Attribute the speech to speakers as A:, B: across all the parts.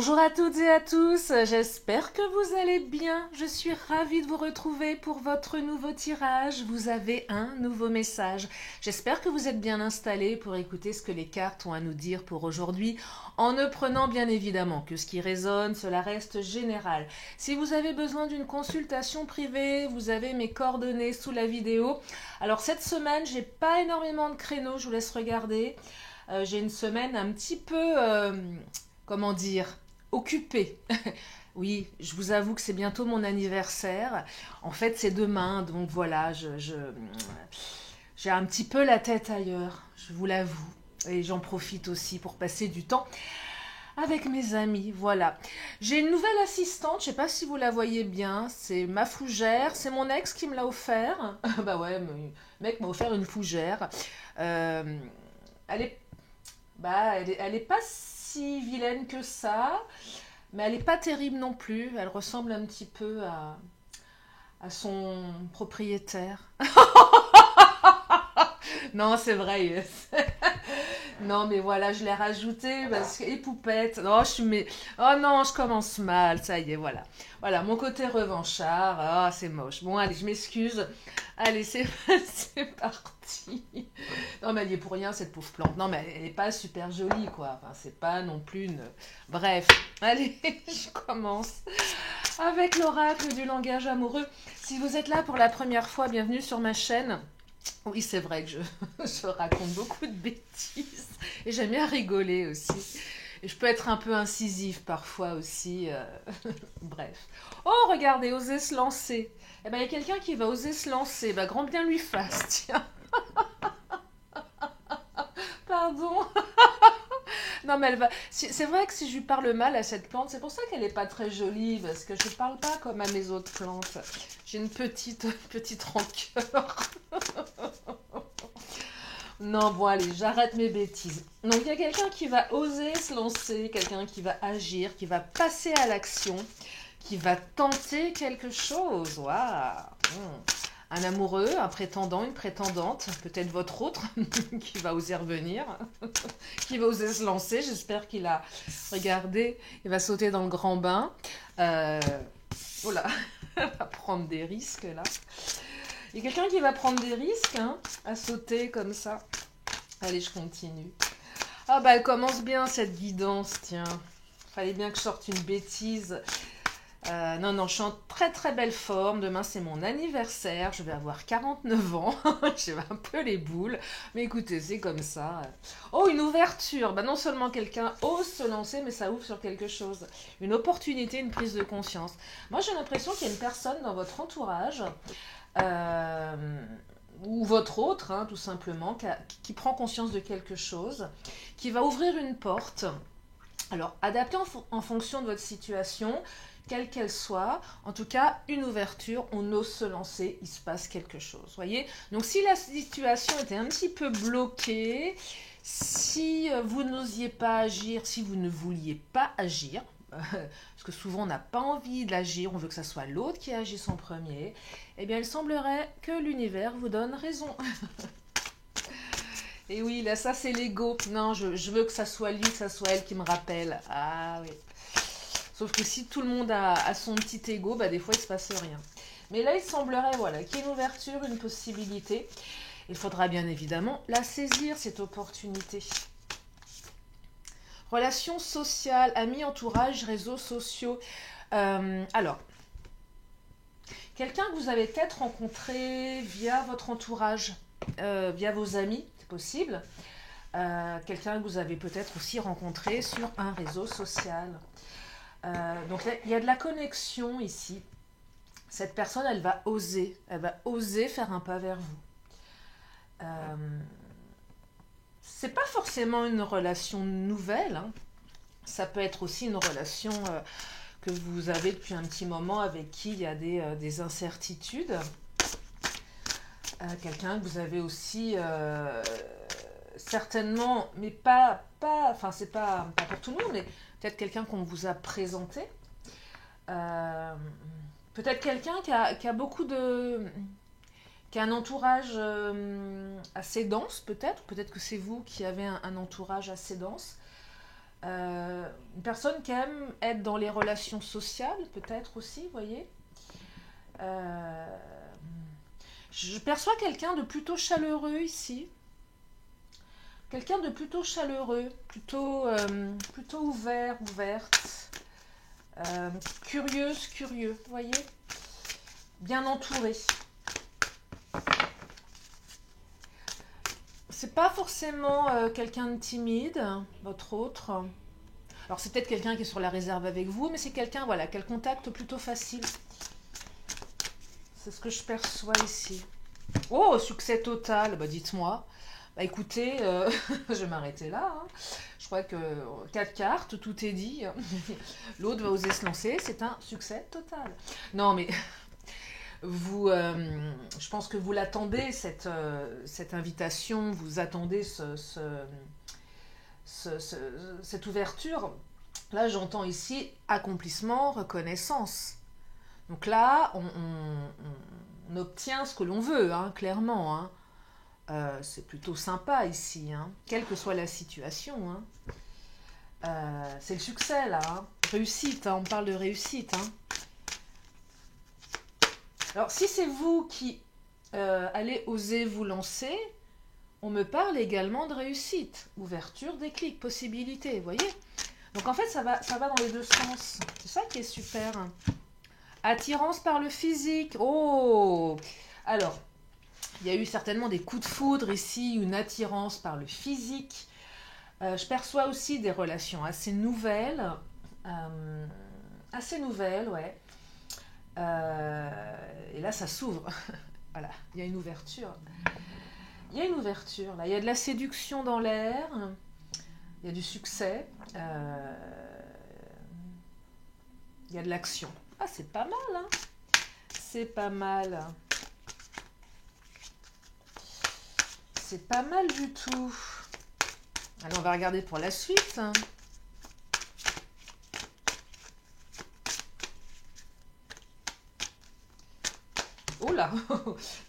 A: Bonjour à toutes et à tous, j'espère que vous allez bien. Je suis ravie de vous retrouver pour votre nouveau tirage. Vous avez un nouveau message. J'espère que vous êtes bien installés pour écouter ce que les cartes ont à nous dire pour aujourd'hui, en ne prenant bien évidemment que ce qui résonne, cela reste général. Si vous avez besoin d'une consultation privée, vous avez mes coordonnées sous la vidéo. Alors cette semaine, j'ai pas énormément de créneaux, je vous laisse regarder. J'ai une semaine un petit peu, comment dire, occupée. Oui, je vous avoue que c'est bientôt mon anniversaire. En fait, c'est demain, donc voilà, j'ai un petit peu la tête ailleurs, je vous l'avoue. Et j'en profite aussi pour passer du temps avec mes amis, voilà. J'ai une nouvelle assistante, je sais pas si vous la voyez bien, c'est ma fougère, c'est mon ex qui me l'a offert. Bah ouais, le mec m'a offert une fougère. Euh, elle est elle est pas si vilaine que ça, mais elle est pas terrible non plus. Elle ressemble un petit peu à son propriétaire. Non, c'est vrai. Yes. Non, mais voilà, je l'ai rajouté parce que. Et poupette. Non, oh non, je commence mal. Ça y est, voilà. Voilà, mon côté revanchard. Ah, c'est moche. Bon, allez, je m'excuse. Allez, c'est parti. Non, mais elle y est pour rien, cette pauvre plante. Non, mais elle n'est pas super jolie, quoi. Enfin, c'est pas non plus une. Bref, allez, je commence avec l'oracle du langage amoureux. Si vous êtes là pour la première fois, bienvenue sur ma chaîne. Oui, c'est vrai que je raconte beaucoup de bêtises et j'aime bien rigoler aussi. Et je peux être un peu incisive parfois aussi. Bref. Oh, regardez, oser se lancer. Eh ben, il y a quelqu'un qui va oser se lancer. Bah, grand bien lui fasse, tiens. Pardon. Non, mais elle va. C'est vrai que si je lui parle mal à cette plante, c'est pour ça qu'elle n'est pas très jolie, parce que je ne parle pas comme à mes autres plantes. J'ai une petite rancœur. Non, bon, allez, j'arrête mes bêtises. Donc, il y a quelqu'un qui va oser se lancer, quelqu'un qui va agir, qui va passer à l'action, qui va tenter quelque chose. Waouh! Un amoureux, un prétendant, une prétendante, peut-être votre autre, qui va oser revenir, qui va oser se lancer. J'espère qu'il a regardé, il va sauter dans le grand bain. Oh là, il va prendre des risques là. Il y a quelqu'un qui va prendre des risques hein, à sauter comme ça. Allez, je continue. Ah bah elle commence bien cette guidance, tiens. Fallait bien que je sorte une bêtise. Non, non, je suis en très très belle forme. Demain c'est mon anniversaire. Je vais avoir 49 ans. J'ai un peu les boules. Mais écoutez, c'est comme ça. Oh, une ouverture. Bah non seulement quelqu'un ose se lancer, mais ça ouvre sur quelque chose. Une opportunité, une prise de conscience. Moi j'ai l'impression qu'il y a une personne dans votre entourage euh, ou votre autre, hein, tout simplement, qui prend conscience de quelque chose, qui va ouvrir une porte. Alors, adaptée en fonction de votre situation, quelle qu'elle soit, en tout cas, une ouverture, on ose se lancer, il se passe quelque chose. Voyez. Donc, si la situation était un petit peu bloquée, si vous n'osiez pas agir, si vous ne vouliez pas agir, parce que souvent on n'a pas envie d'agir, on veut que ça soit l'autre qui agisse en premier, eh bien il semblerait que l'univers vous donne raison. Et oui, là ça c'est l'ego. Non, je veux que ça soit lui, que ça soit elle qui me rappelle. Ah oui. Sauf que si tout le monde a son petit ego, bah des fois il se passe rien. Mais là il semblerait voilà, qu'il y ait une ouverture, une possibilité. Il faudra bien évidemment la saisir, cette opportunité. Relations sociales, amis, entourage, réseaux sociaux. Alors, quelqu'un que vous avez peut-être rencontré via votre entourage, via vos amis, c'est possible. Quelqu'un que vous avez peut-être aussi rencontré sur un réseau social. Donc il y a de la connexion ici. Cette personne, elle va oser faire un pas vers vous. Euh, c'est pas forcément une relation nouvelle, hein. Ça peut être aussi une relation que vous avez depuis un petit moment avec qui il y a des incertitudes. Quelqu'un que vous avez aussi certainement, mais enfin c'est pas pour tout le monde, mais peut-être quelqu'un qu'on vous a présenté. Euh, Peut-être quelqu'un qui a beaucoup de... qui a un entourage assez dense, peut-être. Peut-être que c'est vous qui avez un entourage assez dense. Une personne qui aime être dans les relations sociales, peut-être aussi, vous voyez. Euh, je perçois quelqu'un de plutôt chaleureux ici. Quelqu'un de plutôt chaleureux, plutôt ouvert, ouverte. Curieuse, curieux, vous voyez. Bien entouré. C'est pas forcément quelqu'un de timide, votre autre. Alors c'est peut-être quelqu'un qui est sur la réserve avec vous, mais c'est quelqu'un, voilà, qui a le contact plutôt facile. C'est ce que je perçois ici. Oh, succès total, bah dites-moi. Bah écoutez, je vais m'arrêter là. Hein. Je crois que 4 cartes, tout est dit. L'autre va oser se lancer, c'est un succès total. Non mais vous, je pense que vous l'attendez, cette invitation, vous attendez cette ouverture. Là, j'entends ici accomplissement, reconnaissance. Donc là, on obtient ce que l'on veut, hein, clairement. Hein. C'est plutôt sympa ici, hein, quelle que soit la situation. Hein. C'est le succès, là. Hein. Réussite, hein, on parle de réussite. Hein. Alors, si c'est vous qui allez oser vous lancer, on me parle également de réussite, ouverture, déclic, possibilité, vous voyez. Donc en fait, ça va dans les deux sens. C'est ça qui est super. Attirance par le physique. Oh! Alors, il y a eu certainement des coups de foudre ici, une attirance par le physique. Je perçois aussi des relations assez nouvelles. Ouais. Et là, ça s'ouvre. Voilà, il y a une ouverture. Il y a une ouverture, là. Il y a de la séduction dans l'air. Il y a du succès. Il y a de l'action. Ah, c'est pas mal, hein. C'est pas mal. C'est pas mal du tout. Alors, on va regarder pour la suite. Oh là.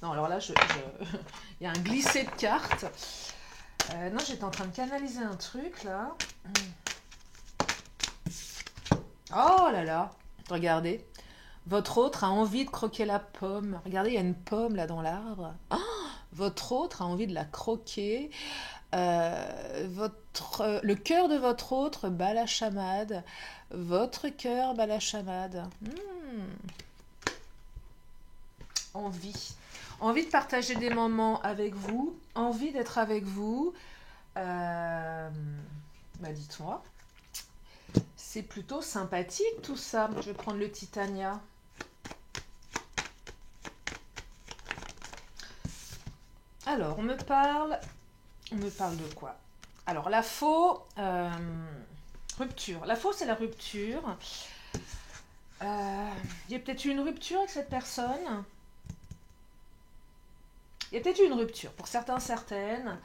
A: Non, alors là, il y a un glissé de cartes. Non, j'étais en train de canaliser un truc, là. Oh là là. Regardez. Votre autre a envie de croquer la pomme. Regardez, il y a une pomme, là, dans l'arbre. Oh, votre autre a envie de la croquer. Le cœur de votre autre bat la chamade. Votre cœur bat la chamade. Envie de partager des moments avec vous, envie d'être avec vous. Bah dites-moi, c'est plutôt sympathique tout ça. Je vais prendre le Titania. Alors, on me parle de quoi? Alors, la faux, rupture. La faux, c'est la rupture. Il y a peut-être eu une rupture avec cette personne. Il y a peut-être eu une rupture, pour certains, certaines.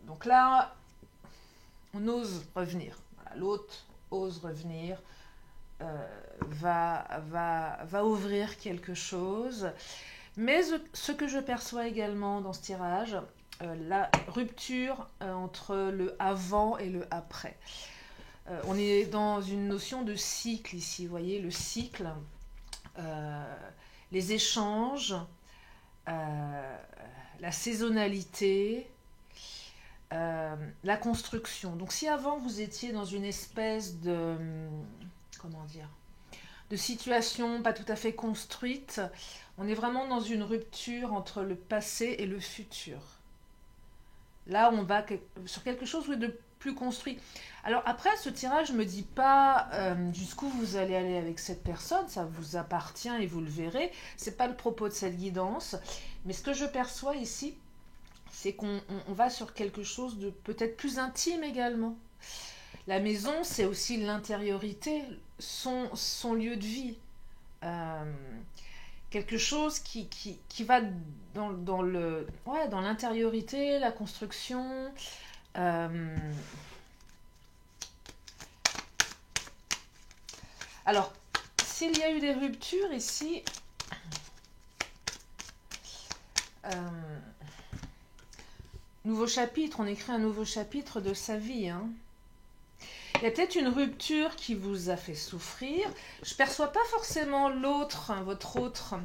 A: Donc là, on ose revenir. Voilà, l'autre ose revenir, va ouvrir quelque chose. Mais ce que je perçois également dans ce tirage, la rupture entre le avant et le après. On est dans une notion de cycle ici, vous voyez, le cycle, les échanges, la saisonnalité, la construction. Donc si avant vous étiez dans une espèce de, comment dire, de situation pas tout à fait construite, on est vraiment dans une rupture entre le passé et le futur. Là, on va sur quelque chose de plus construit. Alors après, ce tirage ne me dit pas jusqu'où vous allez aller avec cette personne, ça vous appartient et vous le verrez. C'est pas le propos de cette guidance. Mais ce que je perçois ici, c'est qu'on va sur quelque chose de peut-être plus intime également. La maison, c'est aussi l'intériorité, son lieu de vie. Quelque chose qui va dans l'intériorité, la construction. Alors, s'il y a eu des ruptures ici, Nouveau chapitre, on écrit un nouveau chapitre de sa vie. Hein. Il y a peut-être une rupture qui vous a fait souffrir. Je ne perçois pas forcément l'autre, hein, votre autre,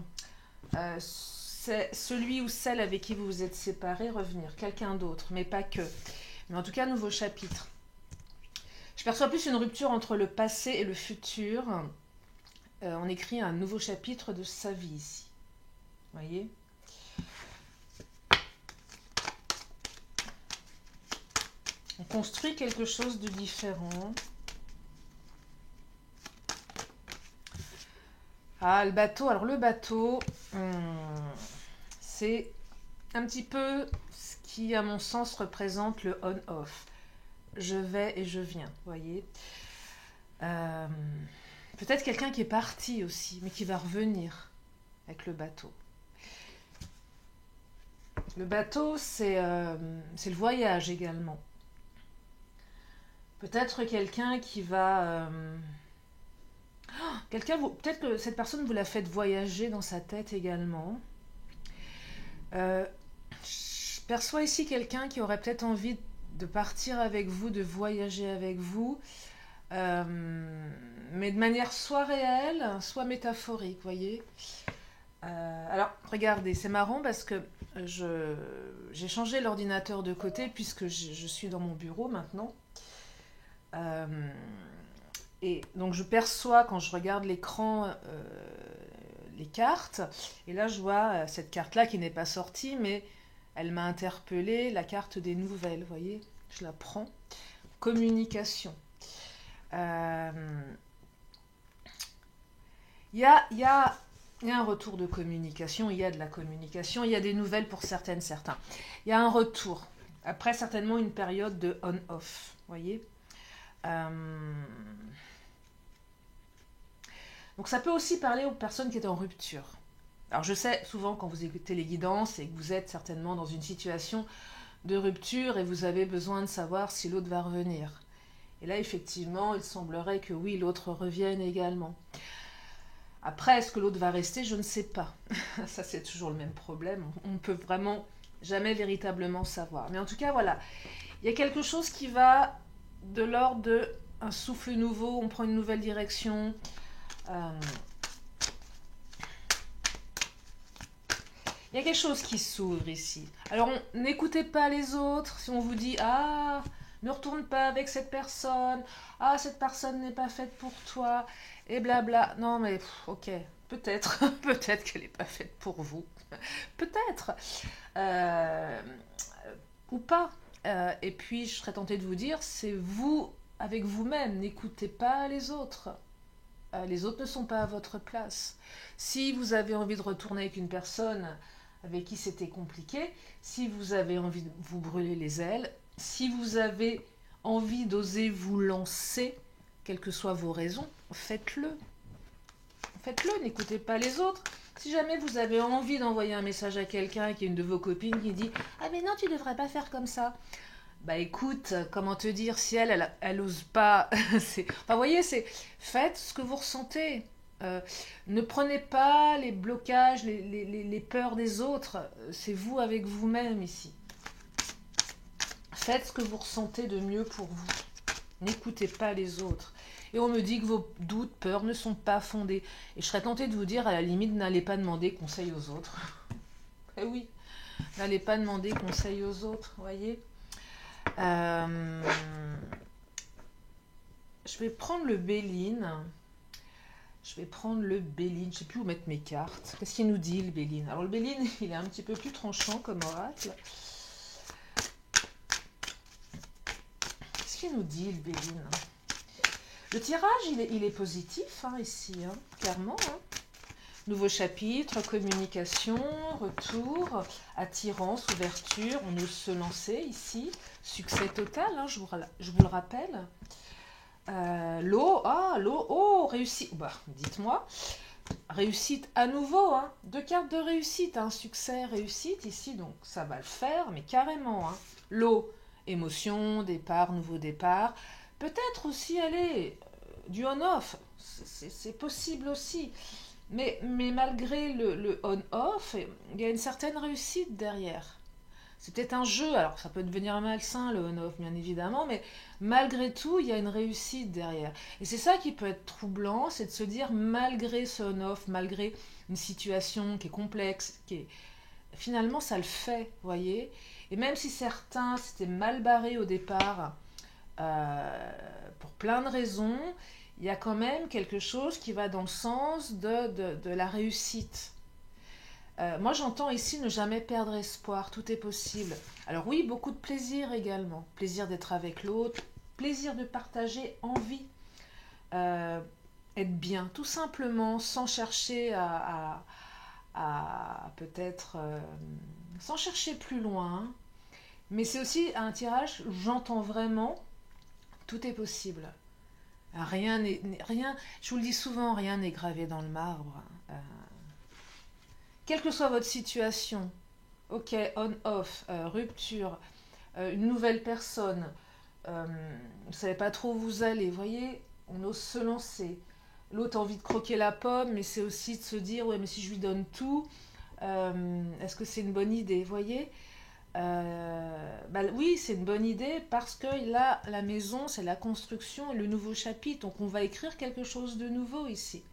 A: c'est celui ou celle avec qui vous vous êtes séparés, revenir. Quelqu'un d'autre, mais pas que. Mais en tout cas, nouveau chapitre. Je perçois plus une rupture entre le passé et le futur. On écrit un nouveau chapitre de sa vie ici. Vous voyez ? On construit quelque chose de différent. Ah, le bateau. Alors, le bateau, c'est un petit peu ce qui, à mon sens, représente le on-off. Je vais et je viens, vous voyez. Peut-être quelqu'un qui est parti aussi, mais qui va revenir avec le bateau. Le bateau, c'est le voyage également. Peut-être quelqu'un qui va... peut-être que cette personne vous l'a fait voyager dans sa tête également. Je perçois ici quelqu'un qui aurait peut-être envie de partir avec vous, de voyager avec vous, mais de manière soit réelle, soit métaphorique, vous voyez. Alors, regardez, c'est marrant parce que j'ai changé l'ordinateur de côté puisque je suis dans mon bureau maintenant. Et donc je perçois quand je regarde l'écran les cartes, et là je vois cette carte-là qui n'est pas sortie, mais elle m'a interpellée, la carte des nouvelles, vous voyez, je la prends. Communication. Il y a un retour de communication, il y a de la communication, il y a des nouvelles pour certains. Il y a un retour, après certainement une période de on-off, vous voyez. Donc ça peut aussi parler aux personnes qui étaient en rupture. Alors je sais, souvent quand vous écoutez les guidances, et que vous êtes certainement dans une situation de rupture et vous avez besoin de savoir si l'autre va revenir. Et là effectivement, il semblerait que oui, l'autre revienne également. Après, est-ce que l'autre va rester? Je ne sais pas. Ça c'est toujours le même problème. On ne peut vraiment jamais véritablement savoir. Mais en tout cas, voilà. Il y a quelque chose qui va de l'ordre d'un souffle nouveau, on prend une nouvelle direction. Il y a quelque chose qui s'ouvre ici. Alors, n'écoutez pas les autres. Si on vous dit « Ah, ne retourne pas avec cette personne. Ah, cette personne n'est pas faite pour toi. » Et blabla. Non, mais ok, peut-être. Peut-être qu'elle n'est pas faite pour vous. Peut-être. Ou pas. Et puis, je serais tentée de vous dire, c'est vous avec vous-même. N'écoutez pas les autres. Les autres ne sont pas à votre place. Si vous avez envie de retourner avec une personne avec qui c'était compliqué, si vous avez envie de vous brûler les ailes, si vous avez envie d'oser vous lancer, quelles que soient vos raisons, faites-le. Faites-le, n'écoutez pas les autres. Si jamais vous avez envie d'envoyer un message à quelqu'un qui est une de vos copines qui dit « Ah mais non, tu ne devrais pas faire comme ça », bah écoute, comment te dire, si elle ose pas, enfin vous voyez, c'est faites ce que vous ressentez. Ne prenez pas les blocages, les peurs des autres, c'est vous avec vous-même ici. Faites ce que vous ressentez de mieux pour vous. N'écoutez pas les autres. Et on me dit que vos doutes, peurs ne sont pas fondés. Et je serais tentée de vous dire, à la limite, n'allez pas demander conseil aux autres. Eh oui, n'allez pas demander conseil aux autres, voyez. Je vais prendre le Béline. Je vais prendre le Béline. Je ne sais plus où mettre mes cartes. Qu'est-ce qu'il nous dit, le Béline? Alors, le Béline, il est un petit peu plus tranchant comme oracle. Qu'est-ce qu'il nous dit, le Béline? Le tirage, il est positif, hein, ici, hein, clairement. Hein. Nouveau chapitre, communication, retour, attirance, ouverture. On ose se lancer ici. Succès total, hein, je vous le rappelle. L'eau, réussite. Bah, dites-moi. Réussite à nouveau, hein. 2 cartes de réussite, hein. Succès, réussite ici, donc ça va le faire, mais carrément. Hein. L'eau, émotion, départ, nouveau départ. Peut-être aussi, allez, du on-off, c'est possible aussi. Mais malgré le on-off, il y a une certaine réussite derrière. C'est peut-être un jeu, alors ça peut devenir malsain le on-off bien évidemment, mais malgré tout, il y a une réussite derrière. Et c'est ça qui peut être troublant, c'est de se dire malgré ce on-off, malgré une situation qui est complexe, finalement ça le fait, vous voyez. Et même si certains s'étaient mal barrés au départ, euh, pour plein de raisons, il y a quand même quelque chose qui va dans le sens de la réussite. Moi, j'entends ici ne jamais perdre espoir, tout est possible. Alors oui, beaucoup de plaisir également. Plaisir d'être avec l'autre, plaisir de partager, envie, euh, être bien, tout simplement, sans chercher à peut-être... sans chercher plus loin. Mais c'est aussi un tirage, j'entends vraiment, tout est possible. Rien, je vous le dis souvent, rien n'est gravé dans le marbre. Quelle que soit votre situation, ok, on-off, rupture, une nouvelle personne, vous ne savez pas trop où vous allez, vous voyez, on ose se lancer. L'autre a envie de croquer la pomme, mais c'est aussi de se dire, ouais, mais si je lui donne tout, est-ce que c'est une bonne idée, vous voyez. Bah oui, c'est une bonne idée parce que là, la maison, c'est la construction et le nouveau chapitre. Donc on va écrire quelque chose de nouveau ici.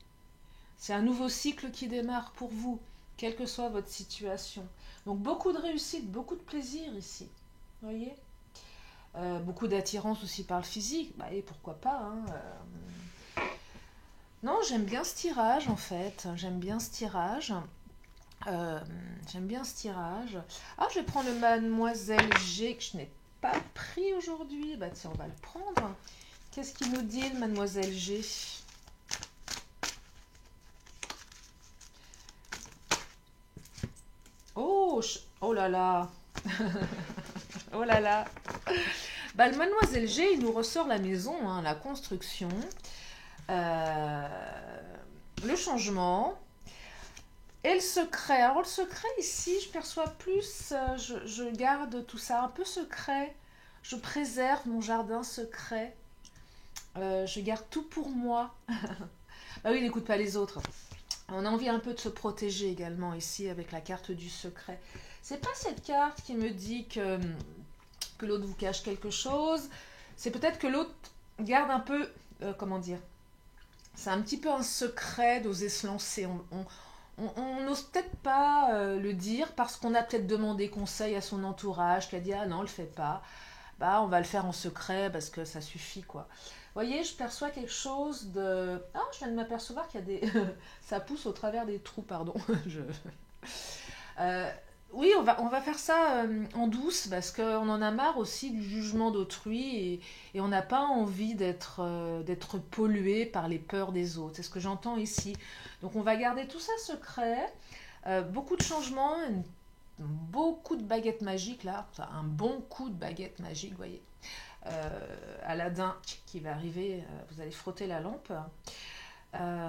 A: C'est un nouveau cycle qui démarre pour vous, quelle que soit votre situation. Donc beaucoup de réussite, beaucoup de plaisir ici. Vous voyez. Beaucoup d'attirance aussi par le physique. Bah, et pourquoi pas, hein. Non, j'aime bien ce tirage en fait. J'aime bien ce tirage. Euh, J'aime bien ce tirage. Ah, je vais prendre le Mademoiselle G que je n'ai pas pris aujourd'hui. Bah tiens, on va le prendre. Qu'est-ce qu'il nous dit, le Mademoiselle G? Oh, oh là là. Oh là là. Bah, le Mademoiselle G, il nous ressort la maison, hein, la construction, euh, le changement. Et le secret. Alors le secret ici, je perçois plus, je garde tout ça un peu secret. Je préserve mon jardin secret. Je garde tout pour moi. Bah oui, n'écoute pas les autres. On a envie un peu de se protéger également ici avec la carte du secret. C'est pas cette carte qui me dit que l'autre vous cache quelque chose. C'est peut-être que l'autre garde un peu, comment dire, c'est un petit peu un secret d'oser se lancer. On n'ose peut-être pas le dire parce qu'on a peut-être demandé conseil à son entourage qui a dit ah non, on le fait pas. Bah, on va le faire en secret parce que ça suffit quoi. Vous voyez, je perçois quelque chose de. Ah, je viens de m'apercevoir qu'il y a des. Ça pousse au travers des trous, pardon. je... Euh, oui, on va faire ça en douce parce qu'on en a marre aussi du jugement d'autrui et on n'a pas envie d'être pollué par les peurs des autres. C'est ce que j'entends ici. Donc on va garder tout ça secret. Beaucoup de changements, beaucoup de baguettes magiques là. Enfin, un bon coup de baguette magique, vous voyez. Aladdin qui va arriver, vous allez frotter la lampe. Euh,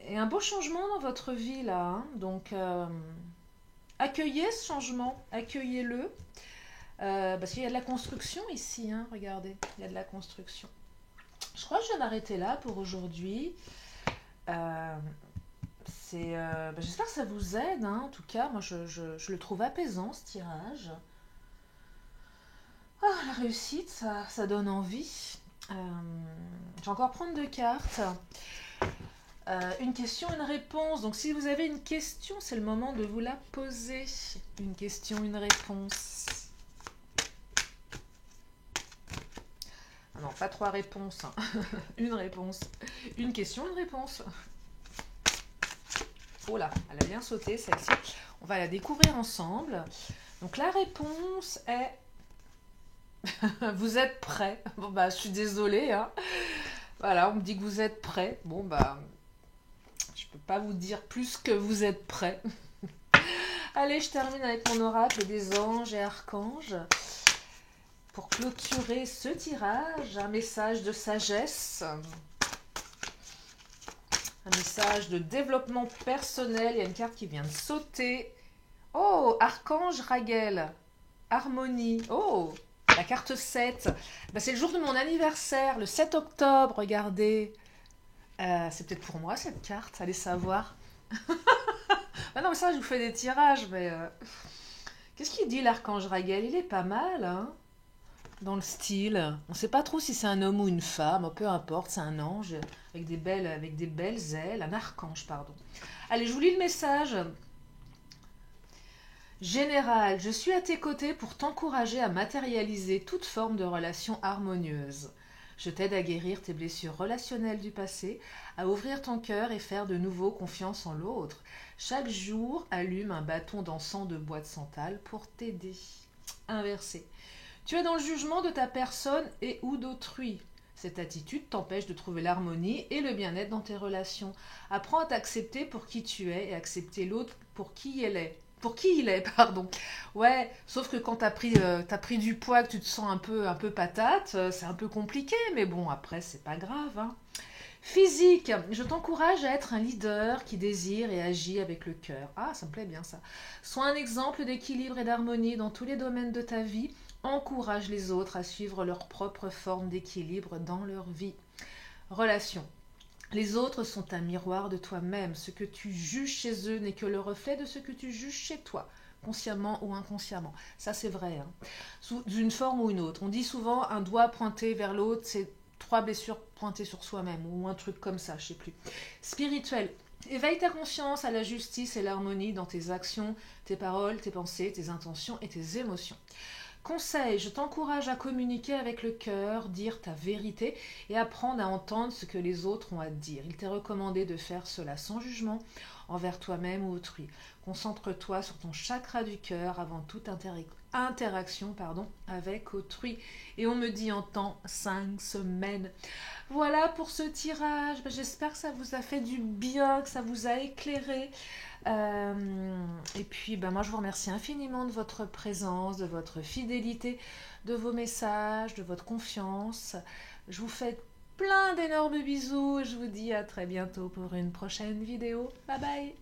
A: et un beau changement dans votre vie là, hein. Donc accueillez ce changement, accueillez-le. Parce qu'il y a de la construction ici, hein, regardez, il y a de la construction. Je crois que je vais m'arrêter là pour aujourd'hui. Euh, J'espère que ça vous aide, hein. En tout cas, moi je le trouve apaisant ce tirage. Ah, la réussite, ça donne envie. Euh, je vais encore prendre deux cartes. Une question, une réponse. Donc si vous avez une question, c'est le moment de vous la poser. Une question, une réponse. Ah non, pas trois réponses, hein. Une réponse. Une question, une réponse. Oh là, elle a bien sauté celle-ci. On va la découvrir ensemble. Donc la réponse est... Vous êtes prêts? Bon bah je suis désolée, hein. Voilà, on me dit que vous êtes prêts. Bon bah... Je peux pas vous dire plus que vous êtes prêts. Allez, je termine avec mon oracle des anges et archanges. Pour clôturer ce tirage, un message de sagesse. Un message de développement personnel. Il y a une carte qui vient de sauter. Oh, Archange Raguel. Harmonie. Oh, la carte 7. Ben, c'est le jour de mon anniversaire, le 7 octobre, regardez. C'est peut-être pour moi cette carte, allez savoir. Ah non, mais ça, je vous fais des tirages, mais... Qu'est-ce qu'il dit l'archange Raguel? Il est pas mal, hein, dans le style. On ne sait pas trop si c'est un homme ou une femme, peu importe, c'est un ange avec des belles ailes, un archange, pardon. Allez, je vous lis le message. Général, je suis à tes côtés pour t'encourager à matérialiser toute forme de relation harmonieuse. Je t'aide à guérir tes blessures relationnelles du passé, à ouvrir ton cœur et faire de nouveau confiance en l'autre. Chaque jour, allume un bâton d'encens de bois de santal pour t'aider. Inversé. Tu es dans le jugement de ta personne et ou d'autrui. Cette attitude t'empêche de trouver l'harmonie et le bien-être dans tes relations. Apprends à t'accepter pour qui tu es et accepter l'autre pour qui il est. Pour qui il est, pardon. Ouais, sauf que quand t'as pris du poids, que tu te sens un peu patate, c'est un peu compliqué, mais bon, après, c'est pas grave, hein. Physique, je t'encourage à être un leader qui désire et agit avec le cœur. Ah, ça me plaît bien ça. Sois un exemple d'équilibre et d'harmonie dans tous les domaines de ta vie. Encourage les autres à suivre leur propre forme d'équilibre dans leur vie. Relation. Les autres sont un miroir de toi-même. Ce que tu juges chez eux n'est que le reflet de ce que tu juges chez toi, consciemment ou inconsciemment. Ça, c'est vrai, hein. Sous une forme ou une autre. On dit souvent un doigt pointé vers l'autre, c'est 3 blessures pointées sur soi-même, ou un truc comme ça, je sais plus. Spirituel. Éveille ta conscience à la justice et l'harmonie dans tes actions, tes paroles, tes pensées, tes intentions et tes émotions. Conseil, je t'encourage à communiquer avec le cœur, dire ta vérité et apprendre à entendre ce que les autres ont à te dire. Il t'est recommandé de faire cela sans jugement envers toi-même ou autrui. Concentre-toi sur ton chakra du cœur avant toute interaction avec autrui. Et on me dit en temps 5 semaines. Voilà pour ce tirage. J'espère que ça vous a fait du bien, que ça vous a éclairé. Et puis moi je vous remercie infiniment de votre présence, de votre fidélité, de vos messages, de votre confiance. Je vous fais plein d'énormes bisous et je vous dis à très bientôt pour une prochaine vidéo. Bye bye.